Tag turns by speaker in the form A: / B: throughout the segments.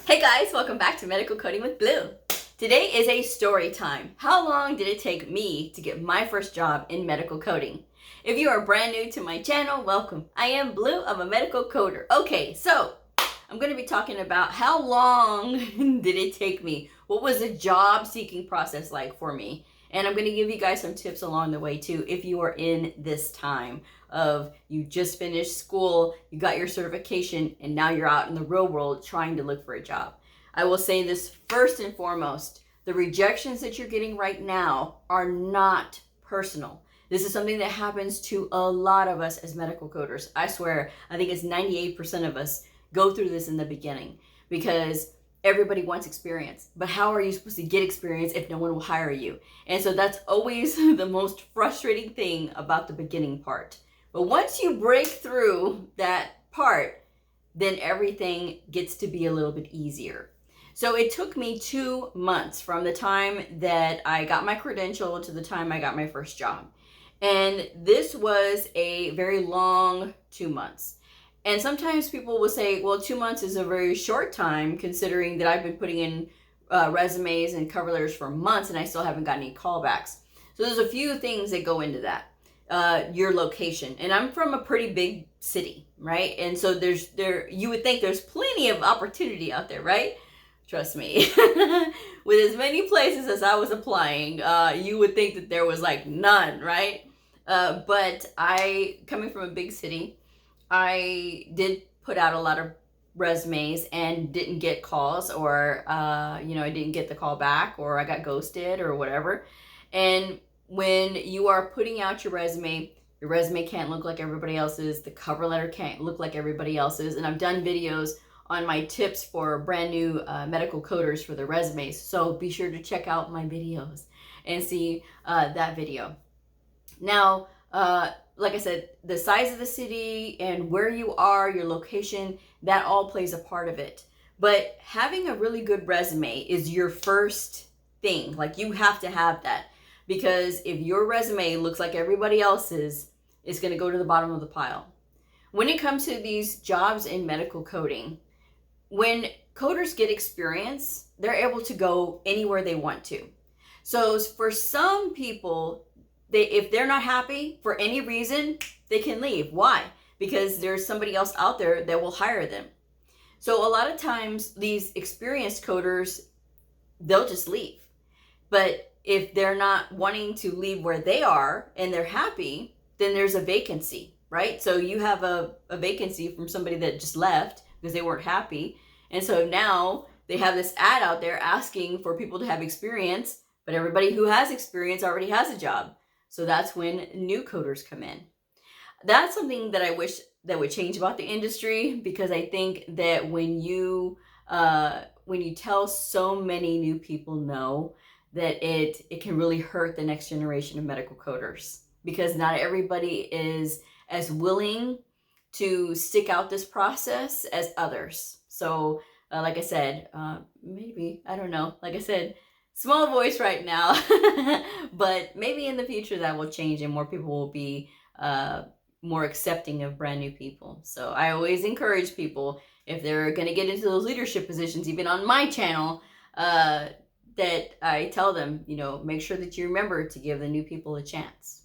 A: Hey guys, welcome back to Medical Coding with Blue. Today is a story time. How long did it take me to get my first job in medical coding? If you are brand new to my channel, welcome. I am Blue, I'm a medical coder. Okay, so I'm going to be talking about how long did it take me? What was the job seeking process like for me? And I'm going to give you guys some tips along the way too if you are in this time of you just finished school, you got your certification, and now you're out in the real world trying to look for a job. I will say this first and foremost, the rejections that you're getting right now are not personal. This is something that happens to a lot of us as medical coders. I swear, I think it's 98% of us go through this in the beginning because everybody wants experience. But how are you supposed to get experience if no one will hire you? And so that's always the most frustrating thing about the beginning part. But once you break through that part, then everything gets to be a little bit easier. So it took me 2 months from the time that I got my credential to the time I got my first job. And this was a very long 2 months. And sometimes people will say, well, 2 months is a very short time considering that I've been putting in resumes and cover letters for months and I still haven't gotten any callbacks. So there's a few things that go into that. Your location. And I'm from a pretty big city, right? And so you would think there's plenty of opportunity out there, right? Trust me. With as many places as I was applying, you would think that there was like none, right? But coming from a big city, I did put out a lot of resumes and didn't get calls or, I didn't get the call back or I got ghosted or whatever. And when you are putting out your resume can't look like everybody else's. The cover letter can't look like everybody else's. And I've done videos on my tips for brand new medical coders for their resumes. So be sure to check out my videos and see that video. Now, like I said, the size of the city and where you are, your location, that all plays a part of it. But having a really good resume is your first thing. Like you have to have that. Because if your resume looks like everybody else's, it's going to go to the bottom of the pile. When it comes to these jobs in medical coding, when coders get experience, they're able to go anywhere they want to. So for some people, if they're not happy for any reason, they can leave. Why? Because there's somebody else out there that will hire them. So a lot of times these experienced coders, they'll just leave. But if they're not wanting to leave where they are and they're happy, then there's a vacancy, right? So you have a vacancy from somebody that just left because they weren't happy. And so now they have this ad out there asking for people to have experience, but everybody who has experience already has a job. So that's when new coders come in. That's something that I wish that would change about the industry, because I think that when you tell so many new people no, that it can really hurt the next generation of medical coders, because not everybody is as willing to stick out this process as others. So like I said, maybe, I don't know, like I said, small voice right now, but maybe in the future that will change and more people will be more accepting of brand new people. So I always encourage people, if they're going to get into those leadership positions, even on my channel, that I tell them, make sure that you remember to give the new people a chance,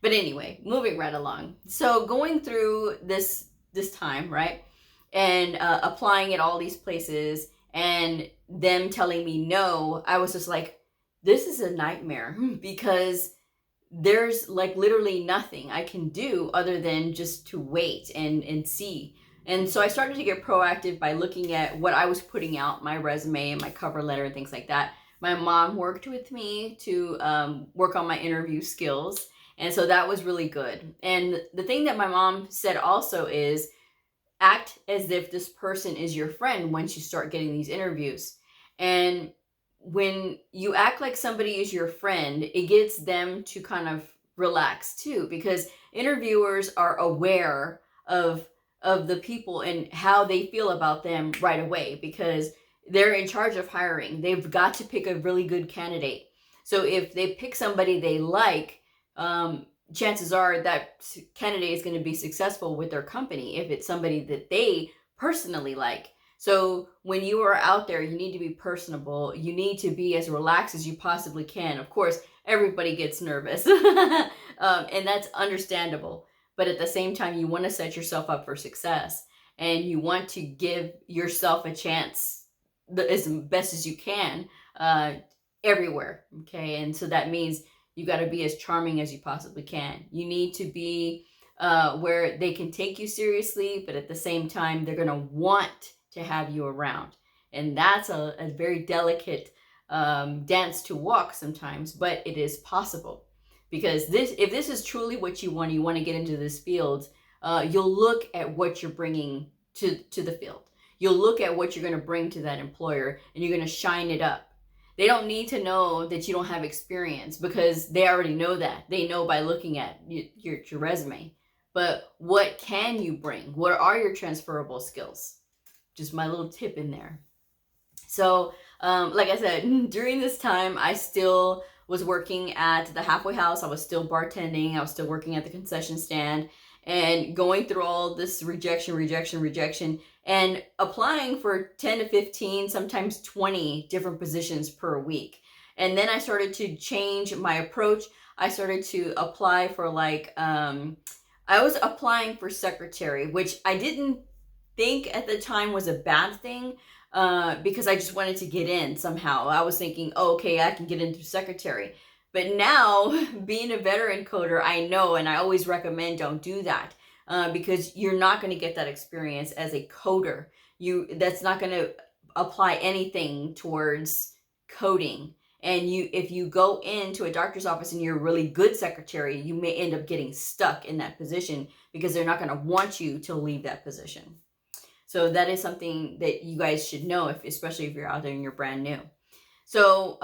A: But anyway, moving right along. So going through this time, right? And applying at all these places and them telling me no, I was just like, this is a nightmare, because there's like literally nothing I can do other than just to wait and see. And so I started to get proactive by looking at what I was putting out, my resume and my cover letter and things like that. My mom worked with me to work on my interview skills. And so that was really good. And the thing that my mom said also is, act as if this person is your friend once you start getting these interviews. And when you act like somebody is your friend, it gets them to kind of relax too, because interviewers are aware of the people and how they feel about them right away, because they're in charge of hiring. They've got to pick a really good candidate. So if they pick somebody they like, chances are that candidate is going to be successful with their company if it's somebody that they personally like. So when you are out there, you need to be personable. You need to be as relaxed as you possibly can. Of course, everybody gets nervous, and that's understandable. But at the same time, you want to set yourself up for success, and you want to give yourself a chance as best as you can everywhere. Okay, and so that means you got to be as charming as you possibly can. You need to be where they can take you seriously, but at the same time, they're going to want to have you around. And that's a very delicate dance to walk sometimes, but it is possible. Because if this is truly what you want to get into this field, you'll look at what you're bringing to the field. You'll look at what you're going to bring to that employer, and you're going to shine it up. They don't need to know that you don't have experience, because they already know that. They know by looking at your resume. But what can you bring? What are your transferable skills? Just my little tip in there. So, like I said, during this time, I still was working at the halfway house. I was still bartending. I was still working at the concession stand and going through all this rejection, and applying for 10 to 15, sometimes 20 different positions per week. And then I started to change my approach. I started to apply for I was applying for secretary, which I didn't think at the time was a bad thing, because I just wanted to get in somehow. I was thinking, oh, okay, I can get into secretary. But now, being a veteran coder, I know, and I always recommend don't do that, because you're not going to get that experience as a coder. That's not going to apply anything towards coding. And if you go into a doctor's office and you're a really good secretary, you may end up getting stuck in that position, because they're not going to want you to leave that position. So that is something that you guys should know, especially if you're out there and you're brand new. So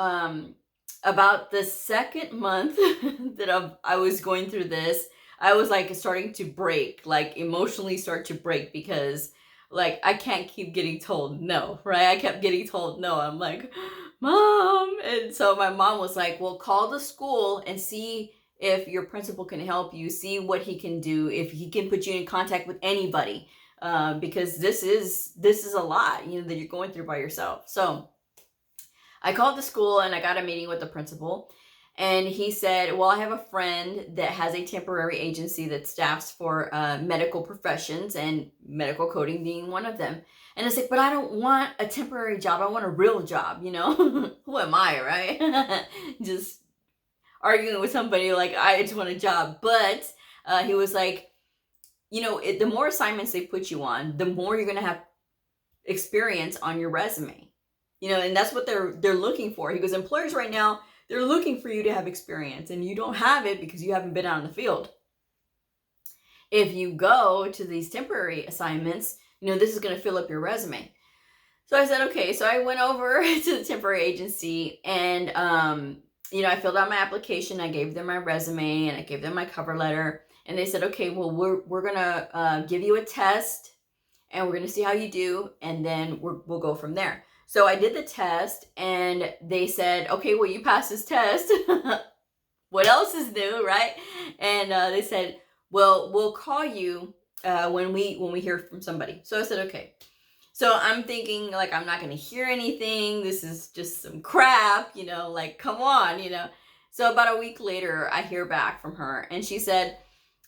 A: about the second month that I was going through this, I was starting to break, emotionally start to break, because I can't keep getting told no, right? I kept getting told no. I'm like, Mom. And so my mom was like, well, call the school and see if your principal can help you, see what he can do, if he can put you in contact with anybody. Because this is a lot, that you're going through by yourself. So I called the school and I got a meeting with the principal, and he said, well, I have a friend that has a temporary agency that staffs for medical professions, and medical coding being one of them. And I was like, but I don't want a temporary job. I want a real job, Who am I, right? Just arguing with somebody I just want a job. But he was like, the more assignments they put you on, the more you're going to have experience on your resume, and that's what they're looking for. He goes, employers right now, they're looking for you to have experience, and you don't have it because you haven't been out in the field. If you go to these temporary assignments, this is going to fill up your resume. So I said, okay. So I went over to the temporary agency, and, I filled out my application. I gave them my resume and I gave them my cover letter. And they said, okay, well, we're going to give you a test, and we're going to see how you do. And then we'll go from there. So I did the test, and they said, okay, well, you passed this test. What else is new, right? And they said, well, we'll call you when we hear from somebody. So I said, okay. So I'm thinking, I'm not going to hear anything. This is just some crap, come on, So about a week later, I hear back from her, and she said,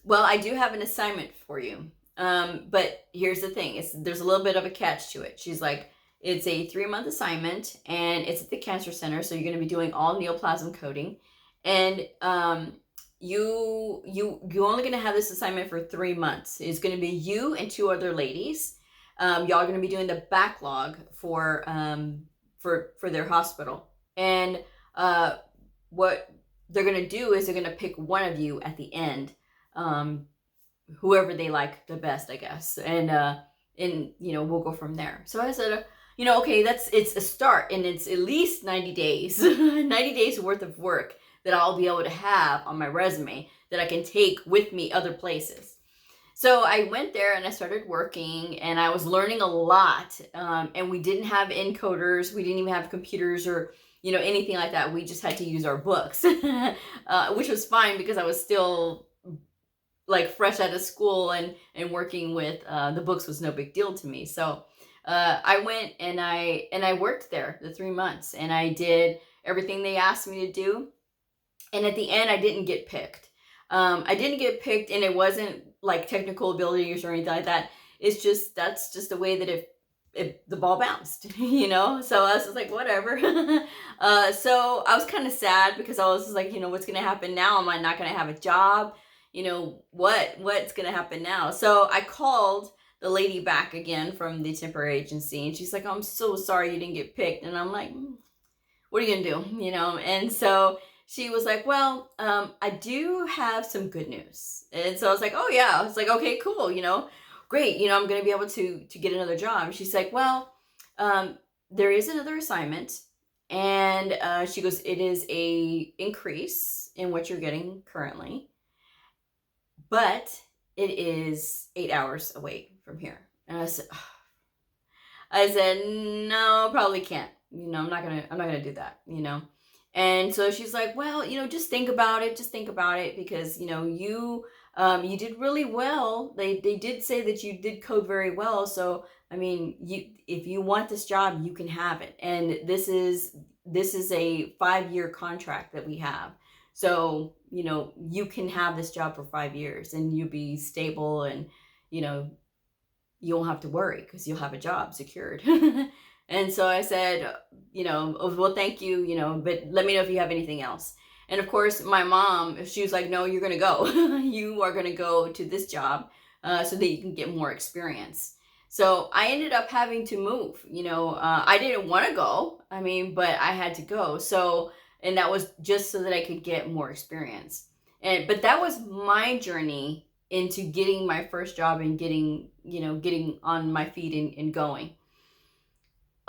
A: well, I do have an assignment for you. But here's the thing. There's a little bit of a catch to it. She's like, it's a 3-month assignment, and it's at the cancer center. So you're going to be doing all neoplasm coding. And you only going to have this assignment for 3 months. It's going to be you and 2 other ladies. Y'all are going to be doing the backlog for their hospital. And what they're going to do is they're going to pick one of you at the end, whoever they like the best, I guess. And we'll go from there. So I said, okay, it's a start, and it's at least 90 days, 90 days worth of work that I'll be able to have on my resume that I can take with me other places. So I went there and I started working, and I was learning a lot. And we didn't have encoders. We didn't even have computers or, anything like that. We just had to use our books, which was fine because I was still fresh out of school, and working with the books was no big deal to me. So I went and I worked there the 3 months, and I did everything they asked me to do. And at the end, I didn't get picked. I didn't get picked, and it wasn't like technical abilities or anything like that. It's just, that's just the way that the ball bounced, you know? So I was just like, whatever. So I was kind of sad because I was just like, you know, what's going to happen now? Am I not going to have a job? You know, what's going to happen now? So I called the lady back again from the temporary agency, and she's like, oh, I'm so sorry you didn't get picked. And I'm like, what are you gonna do? You know? And so she was like, well, I do have some good news. And so I was like, oh yeah. I was like, okay, cool, you know, great, you know, I'm gonna be able to get another job. And she's like, well, there is another assignment. And she goes, it is a increase in what you're getting currently, but it is 8 hours away from here. And I said, no, probably can't. You know, I'm not gonna do that, you know. And so she's like, well, you know, just think about it. Just think about it, because, you know, you did really well. They did say that you did code very well. So, I mean, if you want this job, you can have it. And this is a 5-year contract that we have. So, you know, you can have this job for 5 years and you'll be stable, and, you know, you won't have to worry because you'll have a job secured. And so I said, you know, oh, well, thank you, you know, but let me know if you have anything else. And of course, my mom, she was like, no, you're going to go. You are going to go to this job so that you can get more experience. So I ended up having to move. You know, I didn't want to go. I mean, but I had to go. So, and that was just so that I could get more experience. But that was my journey into getting my first job and getting on my feet and going.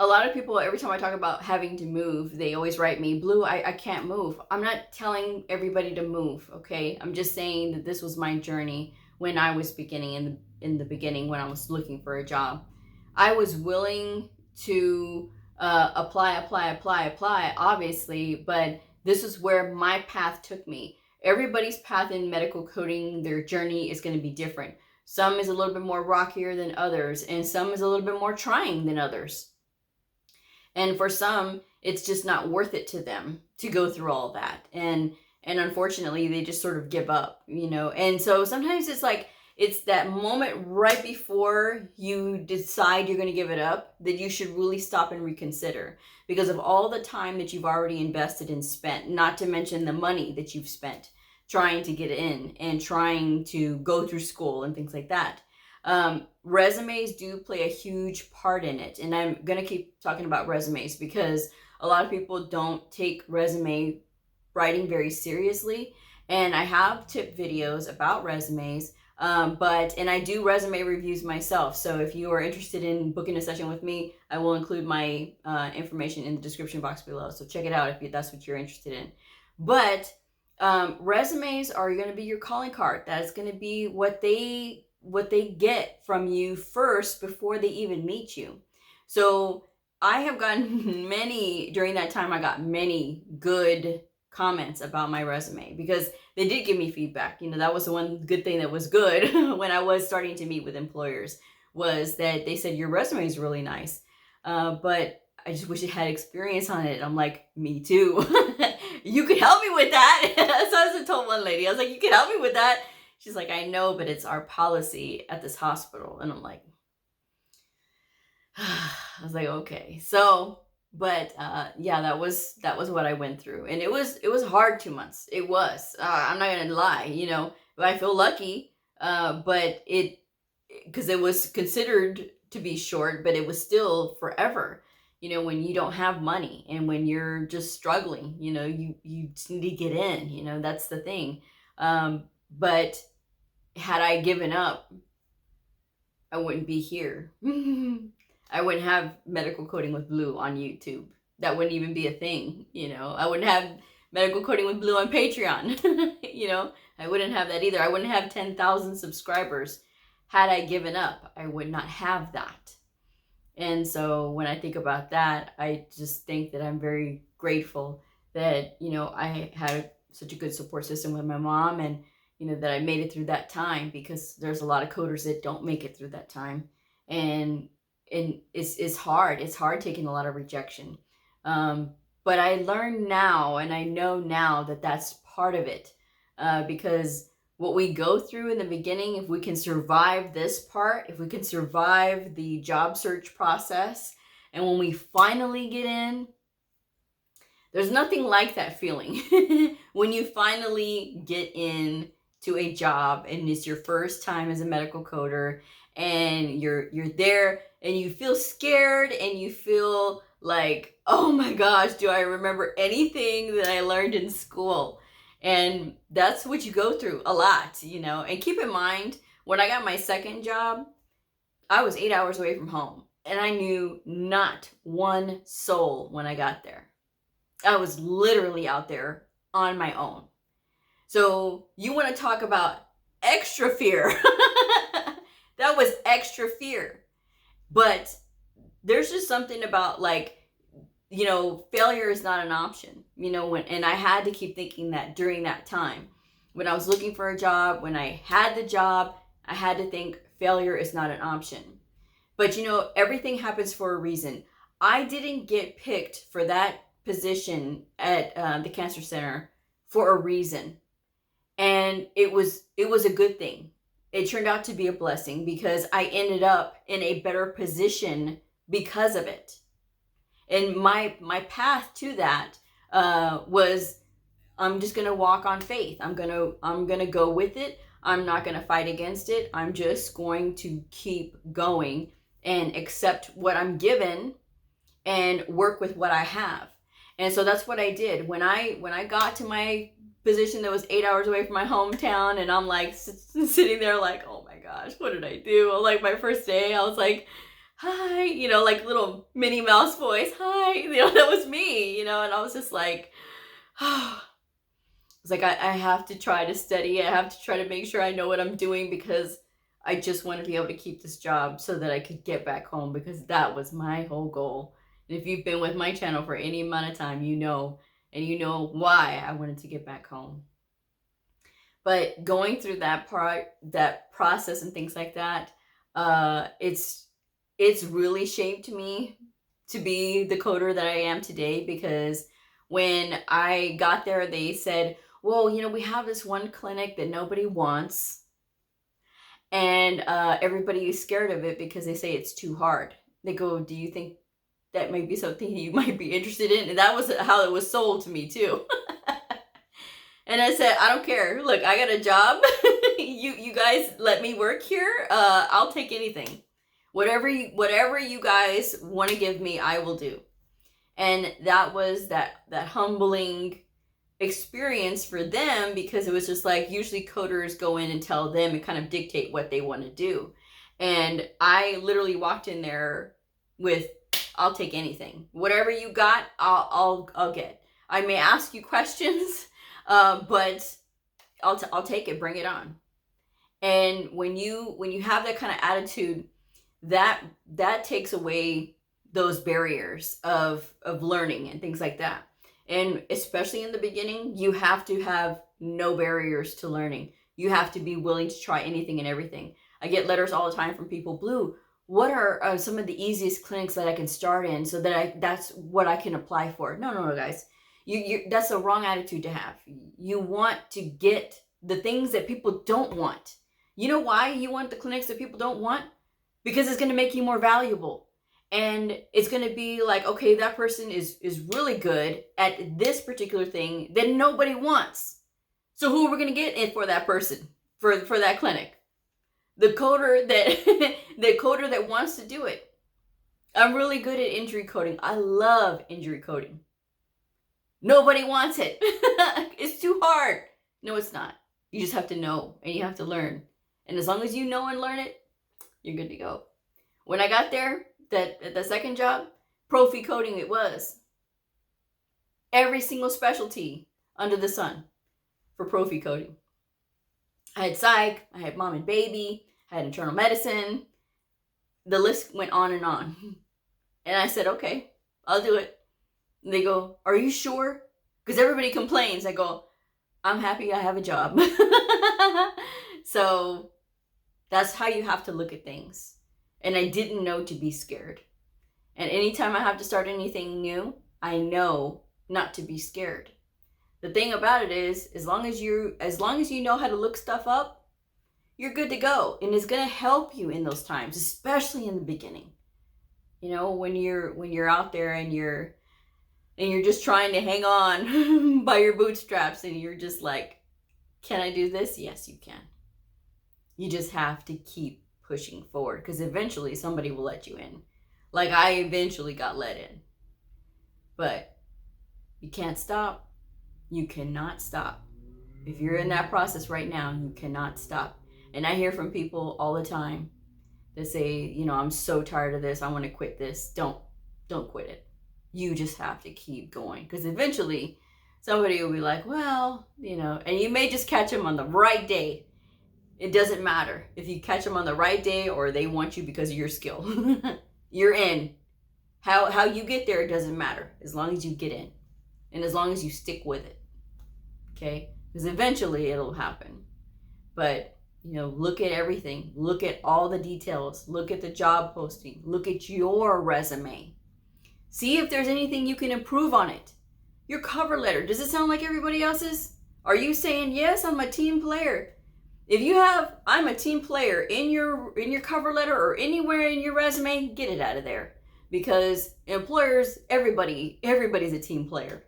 A: A lot of people, every time I talk about having to move, they always write me, Blue, I can't move. I'm not telling everybody to move, okay? I'm just saying that this was my journey when I was beginning, in the beginning, when I was looking for a job. I was willing to apply, obviously, but this is where my path took me. Everybody's path in medical coding, their journey is going to be different. Some is a little bit more rockier than others, and some is a little bit more trying than others. And for some, it's just not worth it to them to go through all that. And unfortunately, they just sort of give up, you know. And so sometimes it's like, it's that moment right before you decide you're going to give it up that you should really stop and reconsider, because of all the time that you've already invested and spent, not to mention the money that you've spent trying to get in and trying to go through school and things like that. Resumes do play a huge part in it. And I'm going to keep talking about resumes because a lot of people don't take resume writing very seriously. And I have tip videos about resumes, and I do resume reviews myself. So if you are interested in booking a session with me, I will include my information in the description box below. So check it out if that's what you're interested in. But resumes are going to be your calling card. That is going to be what they get from you first before they even meet you. So I have gotten during that time, I got many good comments about my resume because they did give me feedback. You know, that was the one good thing that was good when I was starting to meet with employers, was that they said, your resume is really nice, but I just wish it had experience on it. I'm like, me too. You could help me with that. So I told one lady, I was like, you can help me with that. She's like, I know, but it's our policy at this hospital. And I'm like, I was like, okay. So, but yeah, that was what I went through. And it was hard 2 months. It was, I'm not going to lie, you know, but I feel lucky, but because it was considered to be short, but it was still forever. You know, when you don't have money and when you're just struggling, you know, you just need to get in, you know, that's the thing. But had I given up, I wouldn't be here. I wouldn't have Medical Coding with Bleu on YouTube. That wouldn't even be a thing, you know. I wouldn't have Medical Coding with Bleu on Patreon. You know, I wouldn't have that either. I wouldn't have 10,000 subscribers. Had I given up, I would not have that. And so when I think about that, I just think that I'm very grateful that, you know, I had such a good support system with my mom, and, you know, that I made it through that time, because there's a lot of coders that don't make it through that time. And it's hard. It's hard taking a lot of rejection. But I learn now, and I know now that that's part of it, because what we go through in the beginning, if we can survive this part, if we can survive the job search process, and when we finally get in, there's nothing like that feeling. When you finally get in to a job and it's your first time as a medical coder, and you're there and you feel scared and you feel like, oh my gosh, do I remember anything that I learned in school? And that's what you go through a lot, you know. And keep in mind, when I got my second job, I was 8 hours away from home, and I knew not one soul when I got there. I was literally out there on my own. So you want to talk about extra fear. That was extra fear. But there's just something about, like, you know, failure is not an option, you know, and I had to keep thinking that during that time. When I was looking for a job, when I had the job, I had to think failure is not an option. But, you know, everything happens for a reason. I didn't get picked for that position at the cancer center for a reason. And it was a good thing. It turned out to be a blessing, because I ended up in a better position because of it. And my path to that was, I'm just gonna walk on faith. I'm gonna go with it. I'm not gonna fight against it. I'm just going to keep going and accept what I'm given and work with what I have. And so that's what I did. When I got to my position that was 8 hours away from my hometown, and I'm like sitting there like, oh my gosh, what did I do? Like, my first day, I was like, hi, you know, like little Minnie Mouse voice, hi, you know, that was me, you know. And I was just like, oh. It's like, I have to try to study. I have to try to make sure I know what I'm doing, because I just want to be able to keep this job so that I could get back home, because that was my whole goal. And if you've been with my channel for any amount of time, you know, and you know why I wanted to get back home. But going through that process and things like that, it's really shaped me to be the coder that I am today. Because when I got there, they said, well, you know, we have this one clinic that nobody wants, and everybody is scared of it because they say it's too hard. They go, do you think that might be something you might be interested in? And that was how it was sold to me too. And I said, I don't care. Look, I got a job. you guys let me work here. I'll take anything. Whatever you guys want to give me, I will do. And that was that humbling experience for them, because it was just like, usually coders go in and tell them and kind of dictate what they want to do. And I literally walked in there with, I'll take anything. Whatever you got, I'll get. I may ask you questions, but I'll take it. Bring it on. And when you have that kind of attitude, that takes away those barriers of learning and things like that. And especially in the beginning, you have to have no barriers to learning. You have to be willing to try anything and everything. I get letters all the time from people, Blue, what are some of the easiest clinics that I can start in so that that's what I can apply for? No, guys. You that's the wrong attitude to have. You want to get the things that people don't want. You know why you want the clinics that people don't want? Because it's going to make you more valuable. And it's going to be like, okay, that person is really good at this particular thing that nobody wants. So who are we going to get in for that person, for that clinic? The coder that wants to do it. I'm really good at injury coding. I love injury coding. Nobody wants it. It's too hard. No, it's not. You just have to know, and you have to learn. And as long as you know and learn it, you're good to go. When I got there, the second job, profi coding it was. Every single specialty under the sun for profi coding. I had psych, I had mom and baby, I had internal medicine. The list went on and on. And I said, okay, I'll do it. And they go, are you sure? Because everybody complains. I go, I'm happy I have a job. So that's how you have to look at things. And I didn't know to be scared. And anytime I have to start anything new, I know not to be scared. The thing about it is, as long as you know how to look stuff up, you're good to go. And it's going to help you in those times, especially in the beginning. You know, when you're out there and you're just trying to hang on by your bootstraps and you're just like, can I do this? Yes, you can. You just have to keep pushing forward, because eventually somebody will let you in. Like I eventually got let in. But you can't stop. You cannot stop. If you're in that process right now, you cannot stop. And I hear from people all the time that say, you know, I'm so tired of this. I want to quit this. Don't quit it. You just have to keep going, because eventually somebody will be like, well, you know, and you may just catch them on the right day. It doesn't matter if you catch them on the right day or they want you because of your skill. You're in. How you get there doesn't matter, as long as you get in and as long as you stick with it. Okay? Because eventually it'll happen. But, you know, look at everything. Look at all the details. Look at the job posting. Look at your resume. See if there's anything you can improve on it. Your cover letter, does it sound like everybody else's? Are you saying, yes, I'm a team player? If you have, I'm a team player in your cover letter or anywhere in your resume, get it out of there. Because employers, everybody's a team player.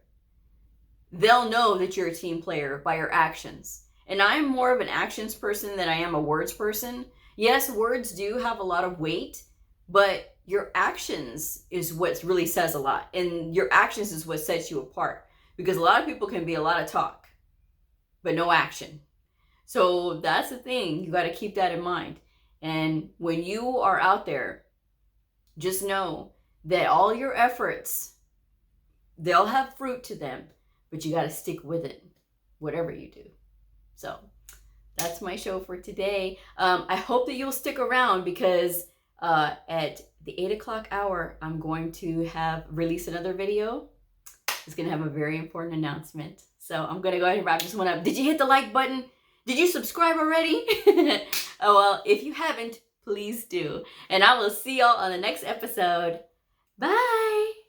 A: They'll know that you're a team player by your actions. And I'm more of an actions person than I am a words person. Yes, words do have a lot of weight, but your actions is what really says a lot. And your actions is what sets you apart. Because a lot of people can be a lot of talk, but no action. So that's the thing. You got to keep that in mind. And when you are out there, just know that all your efforts, they'll have fruit to them, but you got to stick with it, whatever you do. So that's my show for today. I hope that you'll stick around, because at the 8 o'clock hour, I'm going to release another video. It's going to have a very important announcement. So I'm going to go ahead and wrap this one up. Did you hit the like button? Did you subscribe already? Oh, well, if you haven't, please do. And I will see y'all on the next episode. Bye.